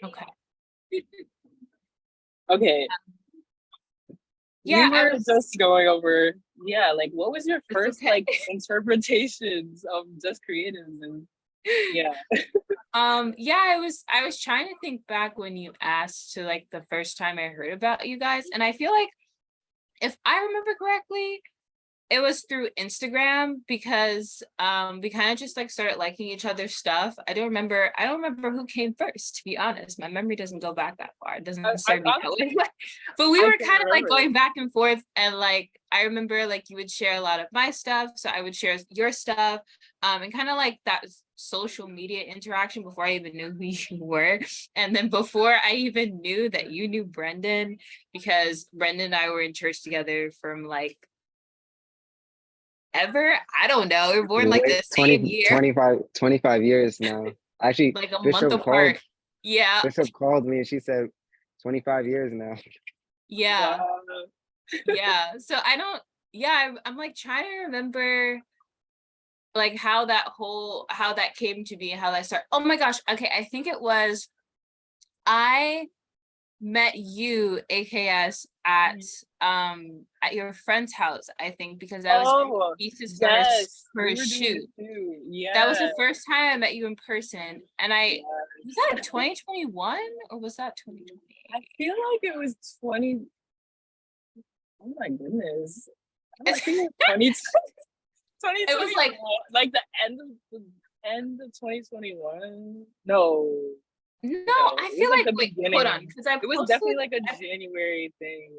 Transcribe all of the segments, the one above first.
Okay. Okay. Yeah, we were just going over, like what was your first like interpretations of Just Creatives? And yeah. I was trying to think back when you asked to like the first time I heard about you guys, and I feel like if I remember correctly, it was through Instagram because we kind of just like started liking each other's stuff. I don't remember who came first, to be honest. My memory doesn't go back that far. It doesn't serve me that way. But we were kind of like going back and forth, and like I remember like you would share a lot of my stuff, so I would share your stuff. And kind of like that social media interaction before I even knew who you were. And then before I even knew that you knew Brendan, because Brendan and I were in church together from like ever. I don't know. We were born like the same year. 25 years now. Actually, like a month apart. Yeah. Bishop called me and she said 25 years now. Yeah. Wow. Yeah. So I'm like trying to remember like how that came to be and how that started. Oh my gosh. Okay. I think it was I met you, AKS, at your friend's house, I think, because that was Lisa's first shoot. Yeah. That was the first time I met you in person. And was that 2021 or was that 2020? I feel like it was 20. Oh my goodness. I think it was 2020. It was like the end of 2021. No, I feel like hold on, because it was definitely like a January thing.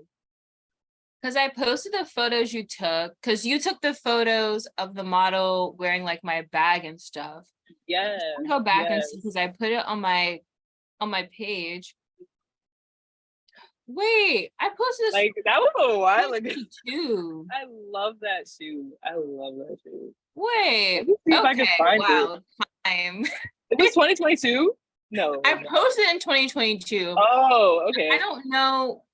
Because I posted the photos you took, because you took the photos of the model wearing like my bag and stuff. Yeah. I'll go back and see, because I put it on my page. Wait, I posted this like that was a while ago too. I love that shoe. Wait, see if I can find it. Time. It was 2022. No, I posted in 2022. Oh, okay. I don't know.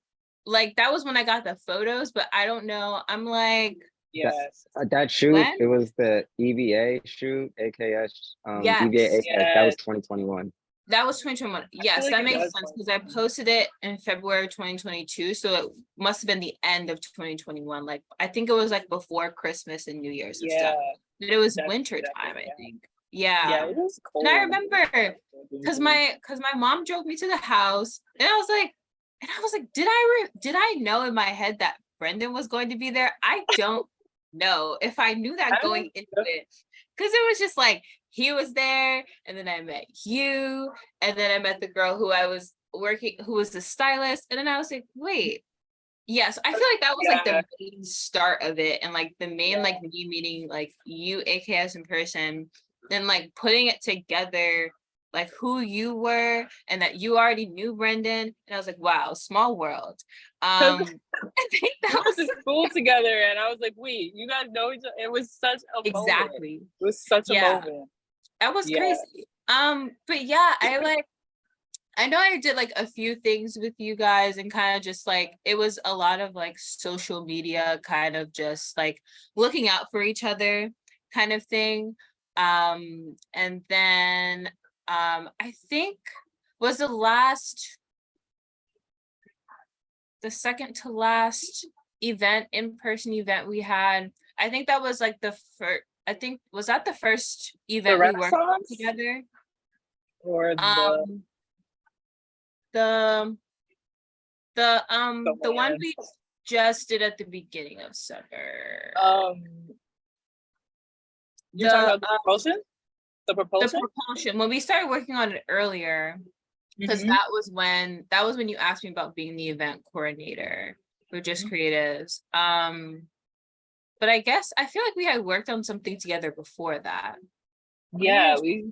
Like that was when I got the photos, but I don't know. I'm like, yes, that shoot. It was the EVA shoot, AKS. EVA, AKS. That was 2021. That was 2021. Yes, that makes sense because I posted it in February 2022, so it must have been the end of 2021. Like I think it was like before Christmas and New Year's and stuff. But it was winter time, I think. Yeah, it was cold. And I remember because my mom drove me to the house, and I was like, did I know in my head that Brendan was going to be there? I don't know if I knew that going into it, because it was just like he was there, and then I met you, and then I met the girl who I was who was the stylist, and then I was like, wait. Yes, I feel like that was like the main start of it, and like the main like me meeting like you, AKS, in person, and like putting it together, like who you were and that you already knew Brendan, and I was like, wow, small world. I think that was in school together, and I was like, wait, you guys know each other? It was such a moment. It was such a moment. That was crazy. But yeah, I know I did like a few things with you guys, and kind of just like it was a lot of like social media kind of just like looking out for each other kind of thing. And then I think was the second to last in-person event we had. I think that was like the first. I think was that the first event we worked on together, or the one we just did at the beginning of summer. You're talking about the propulsion? The propulsion, when we started working on it earlier, because that was when you asked me about being the event coordinator for Just Creatives. But I guess I feel like we had worked on something together before that. Yeah, I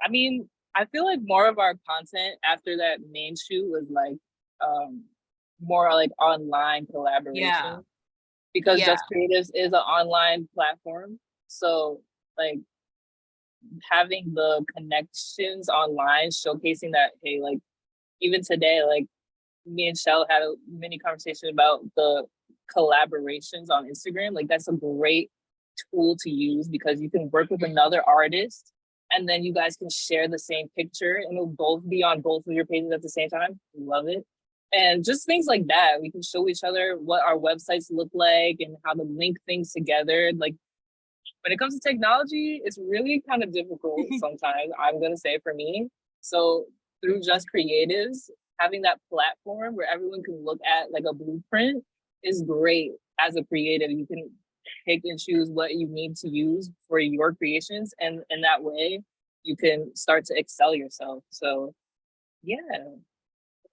mean, I feel like more of our content after that main shoot was like more like online collaboration. Yeah. Because Just Creatives is an online platform. So like having the connections online, showcasing that, hey, like even today, like me and Chel had a mini conversation about the collaborations on Instagram. Like that's a great tool to use because you can work with another artist and then you guys can share the same picture and it'll both be on both of your pages at the same time. Love it. And just things like that. We can show each other what our websites look like and how to link things together. Like when it comes to technology, it's really kind of difficult sometimes, I'm going to say for me. So through Just Creatives, having that platform where everyone can look at like a blueprint is great. As a creative, you can pick and choose what you need to use for your creations. And in that way, you can start to excel yourself. So yeah,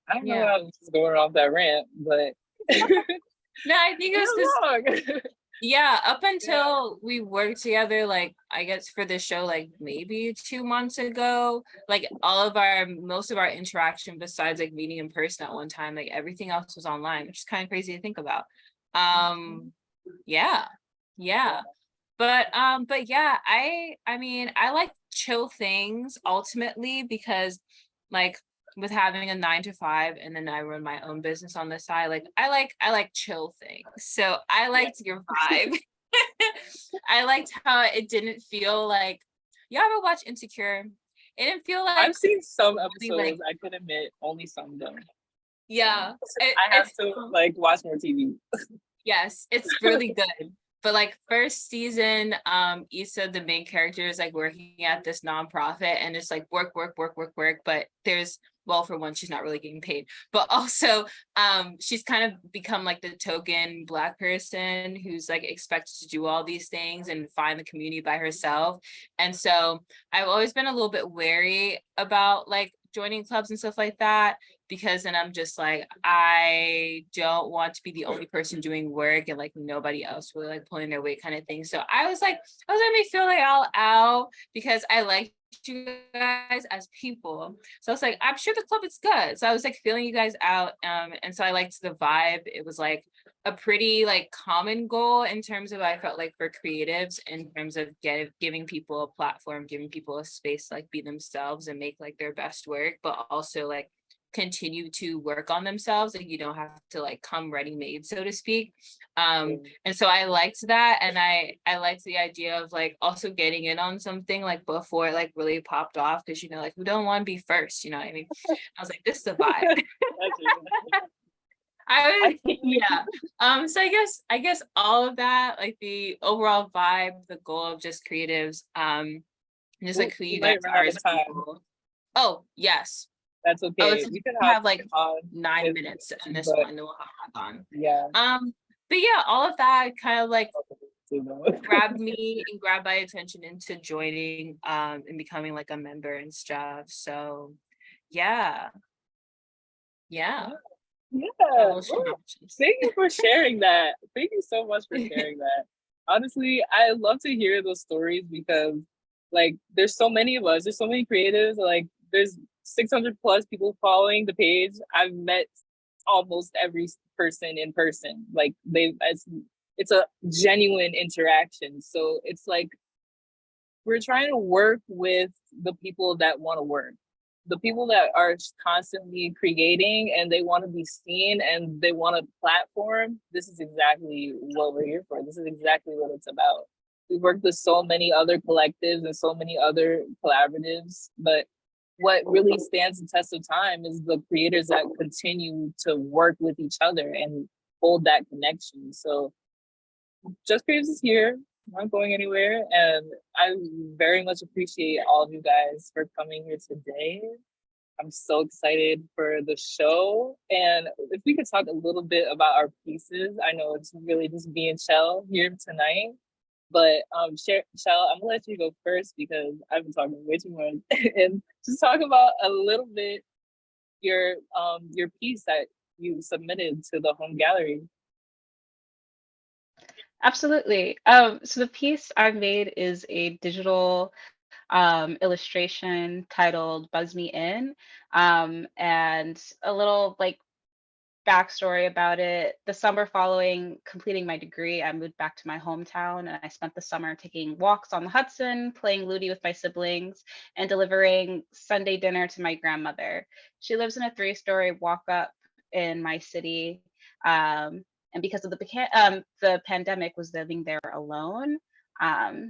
I don't know why I was just going off that rant, but no, I think it was because yeah, up until we worked together, like I guess for this show, like maybe 2 months ago, like most of our interaction besides like meeting in person at one time, like everything else was online, which is kind of crazy to think about. Yeah. But yeah, I mean, I like chill things ultimately because like with having a 9 to 5 and then I run my own business on the side, like I like chill things. So I liked your vibe. I liked how it didn't feel like, you ever watch Insecure? It didn't feel like I've seen some episodes, I could admit, only some though. Yeah. I have to like watch more TV. Yes, it's really good. But like first season, Issa, the main character, is like working at this nonprofit and it's like work. But there's, well, for one, she's not really getting paid, but also she's kind of become like the token Black person who's like expected to do all these things and find the community by herself. And so I've always been a little bit wary about like joining clubs and stuff like that, because then I'm just like, I don't want to be the only person doing work and like nobody else really like pulling their weight kind of thing. So I was letting me feel like all out because I liked you guys as people. So I was like, I'm sure the club is good. So I was like feeling you guys out. And so I liked the vibe. It was like a pretty like common goal in terms of, I felt like for creatives, in terms of giving people a platform, giving people a space to like be themselves and make like their best work, but also like continue to work on themselves. Like you don't have to like come ready-made, so to speak. And so I liked that, and I liked the idea of like also getting in on something like before it like really popped off, because you know, like we don't want to be first, you know what I mean? I was like, this is the vibe. So I guess all of that, like the overall vibe, the goal of Just Creatives, just like who you guys are as people. Oh yes. That's okay. Oh, we could have like 9 minutes in this one, and we'll hop on. Yeah. But yeah, all of that kind of like grabbed my attention into joining and becoming like a member and stuff. So yeah. Thank you for sharing that. Thank you so much for sharing that. Honestly, I love to hear those stories because like there's so many of us, there's so many creatives, like there's 600 plus people following the page. I've met almost every person in person. Like it's a genuine interaction. So it's like we're trying to work with the people that want to work, the people that are constantly creating and they want to be seen and they want a platform. This is exactly what we're here for. This is exactly what it's about. We work with so many other collectives and so many other collaboratives, but what really stands the test of time is the creators that continue to work with each other and hold that connection. So Just Creatives is here, not going anywhere. And I very much appreciate all of you guys for coming here today. I'm so excited for the show. And if we could talk a little bit about our pieces, I know it's really just me and Chel here tonight. But Chel, I'm gonna let you go first because I've been talking way too much, and just talk about a little bit your piece that you submitted to the home gallery. Absolutely. So the piece I've made is a digital illustration titled "Buzz Me In," and a little like backstory about it. The summer following completing my degree, I moved back to my hometown and I spent the summer taking walks on the Hudson, playing Ludi with my siblings, and delivering Sunday dinner to my grandmother. She lives in a 3-story walk up in my city. And because of the pandemic, was living there alone.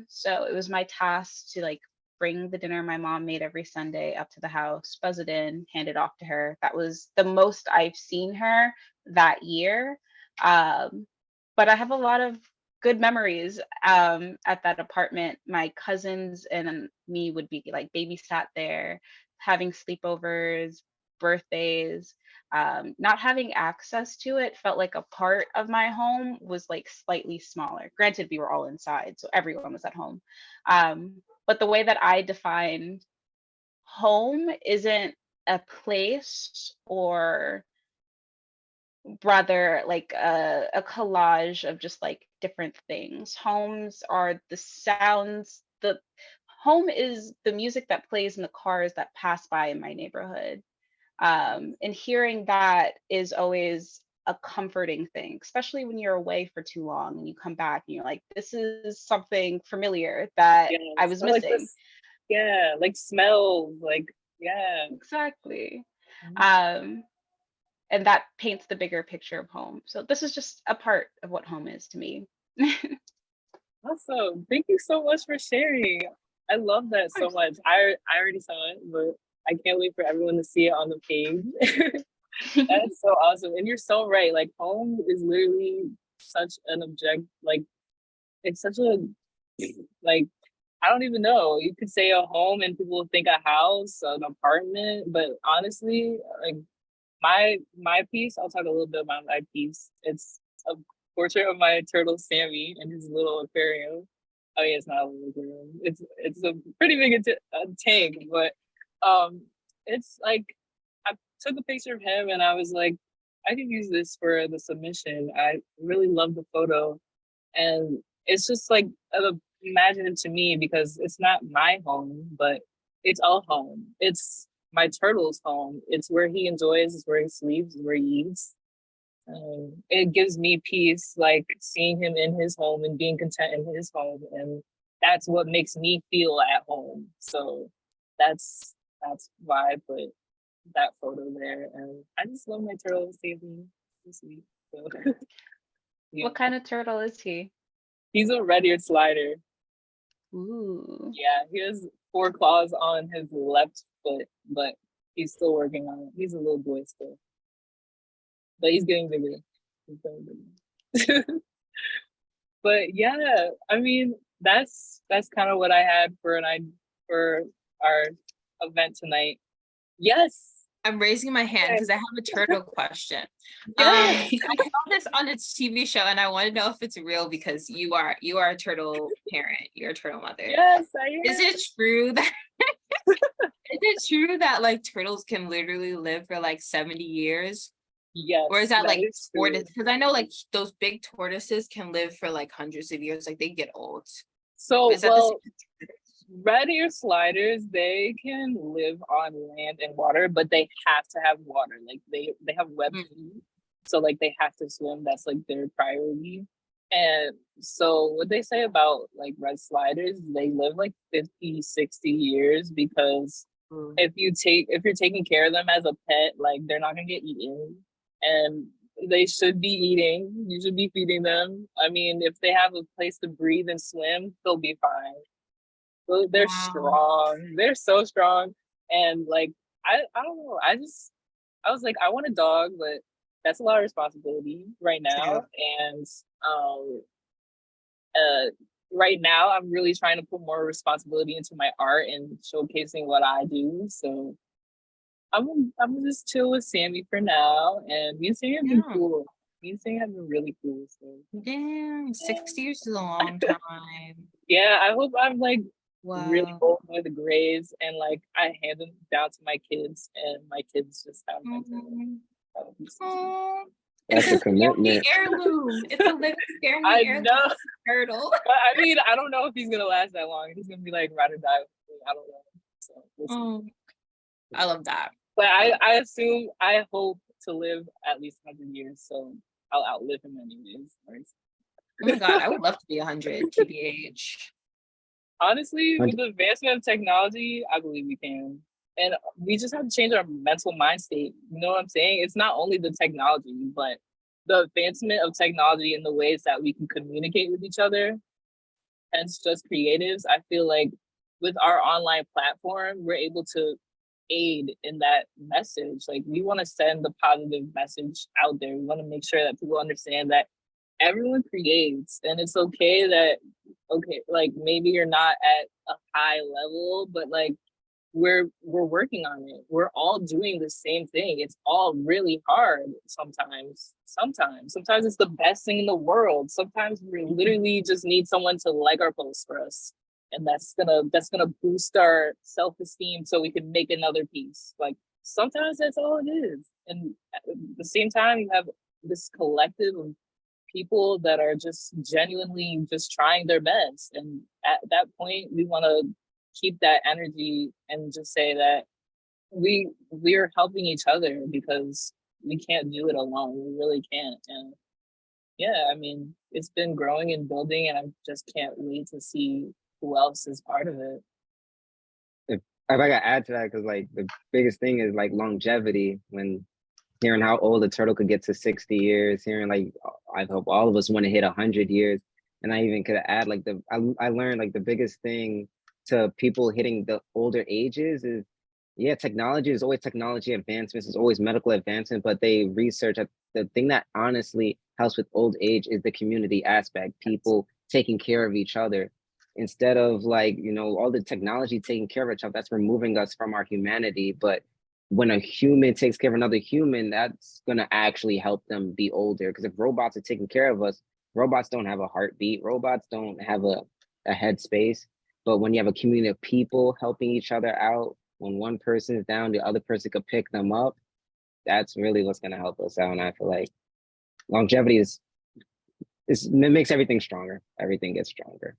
So it was my task to like bring the dinner my mom made every Sunday up to the house, buzz it in, hand it off to her. That was the most I've seen her that year. But I have a lot of good memories at that apartment. My cousins and me would be like babysat there, having sleepovers, birthdays. Not having access to it felt like a part of my home was like slightly smaller. Granted, we were all inside, so everyone was at home. But the way that I define home isn't a place, or rather like a collage of just like different things. Homes are the sounds, the home is the music that plays in the cars that pass by in my neighborhood. And hearing that is always a comforting thing, especially when you're away for too long and you come back and you're like, this is something familiar that I was Or like missing. this, yeah, like smells, like, yeah. Exactly. Mhm. And that paints the bigger picture of home. So this is just a part of what home is to me. Awesome. Thank you so much for sharing. I love that so much. I already saw it, but I can't wait for everyone to see it on the page. That's so awesome. And you're so right. Like home is literally such an object, like it's such a like I don't even know. You could say a home and people would think a house, an apartment, but honestly, like my piece, I'll talk a little bit about my piece. It's a portrait of my turtle Sammy in his little aquarium. I mean, it's not a little aquarium. It's a pretty big tank, but it's like I took a picture of him and I was like, I could use this for the submission. I really love the photo, and it's just like imagine to me because it's not my home, but it's a home. It's my turtle's home. It's where he enjoys, it's where he sleeps, it's where he eats. It gives me peace, like seeing him in his home and being content in his home, and that's what makes me feel at home. So that's why I put that photo there, and I just love my turtle saving. So sweet. So, yeah. What kind of turtle is he? He's a red-eared slider. Ooh. Yeah, he has 4 claws on his left foot, but he's still working on it. He's a little boy still, but he's getting bigger. He's getting bigger. But yeah, I mean, that's kind of what I had for for our event tonight. Yes. I'm raising my hand because I have a turtle question. Yes. I saw this on a TV show and I want to know if it's real because you are a turtle parent, you're a turtle mother. Yes, I am. Is it true that like turtles can literally live for like 70 years? Yes. Or is that like tortoise? Because I know like those big tortoises can live for like hundreds of years, like they get old. So Is that well, red-eared sliders, they can live on land and water, but they have to have water. Like they have web feet, so like they have to swim. That's like their priority. And so what they say about like red sliders, they live like 50, 60 years because if you're taking care of them as a pet, like they're not gonna get eaten. And they should be eating. You should be feeding them. I mean, if they have a place to breathe and swim, they'll be fine. They're strong. They're so strong. And like I don't know. I was like, I want a dog, but that's a lot of responsibility right now. And right now I'm really trying to put more responsibility into my art and showcasing what I do. So I'm just chill with Sammy for now. And me and Sammy have been cool. Me and Sammy have been really cool. So damn, 60 years is a long time. Yeah, I hope I'm like really old with the grays and like I hand them down to my kids and my kids just have my That's a commitment. Heirloom. It's a living family I heirloom know. turtle. But I mean, I don't know if he's gonna last that long. He's gonna be like ride or die with me. I don't know. So we'll see. I love that. But I hope to live at least 100 years, so I'll outlive him anyways. Right? Oh my god, I would love to be 100, TBH. Honestly, with the advancement of technology, I believe we can. And we just have to change our mental mind state. You know what I'm saying? It's not only the technology, but the advancement of technology in the ways that we can communicate with each other. And it's just creatives. I feel like with our online platform, we're able to aid in that message. Like, we want to send the positive message out there. We want to make sure that people understand that everyone creates, and it's okay that, okay, like, maybe you're not at a high level, but like, we're working on it. We're all doing the same thing. It's all really hard sometimes. Sometimes it's the best thing in the world. Sometimes we literally just need someone to like our post for us. And that's gonna boost our self-esteem so we can make another piece. Like, sometimes that's all it is. And at the same time, you have this collective of people that are just genuinely just trying their best. And at that point, we want to keep that energy and just say that we're helping each other, because we can't do it alone. We really can't. And yeah, I mean, it's been growing and building, and I just can't wait to see who else is part of it. If I gotta add to that, because like the biggest thing is like longevity. When hearing how old a turtle could get to 60 years, hearing like, I hope all of us want to hit 100 years. And I even could add like I learned like the biggest thing to people hitting the older ages is, yeah, technology is always technology advancements, is always medical advancement, but they research that the thing that honestly helps with old age is the community aspect, people taking care of each other. Instead of like, you know, all the technology taking care of each other, that's removing us from our humanity. But when a human takes care of another human, that's gonna actually help them be older. Because if robots are taking care of us, robots don't have a heartbeat, robots don't have a headspace. But when you have a community of people helping each other out, when one person is down, the other person could pick them up. That's really what's gonna help us out. And I feel like longevity it makes everything stronger. Everything gets stronger.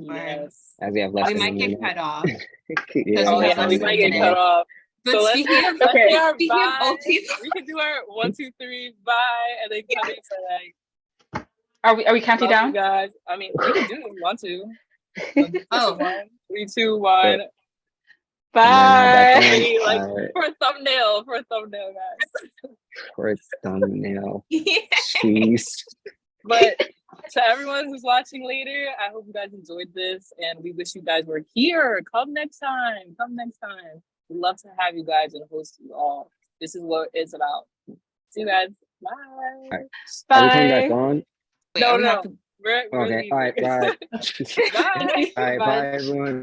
Yes. As we have less We than a might get minute. cut off. Yeah, Oh we yeah, have we less might than get a cut minute. off. But So speaking of let's say our speaking of bye. old people, We can do our 1, 2, 3, bye, and then come in for like, Are we counting love you down? guys. I mean, we can do it if you want to. Oh. 1, 3, 2, 1. Bye. Like, for a thumbnail, guys. For a thumbnail. yeah. Jeez. But to everyone who's watching later, I hope you guys enjoyed this, and we wish you guys were here. Come next time. We'd love to have you guys and host you all. This is what it's about. See you guys. Bye. All right. Bye. Are we coming back on? Wait, are we No. have to We're Okay. leaving. All right. Bye. Bye. All right. Bye, everyone.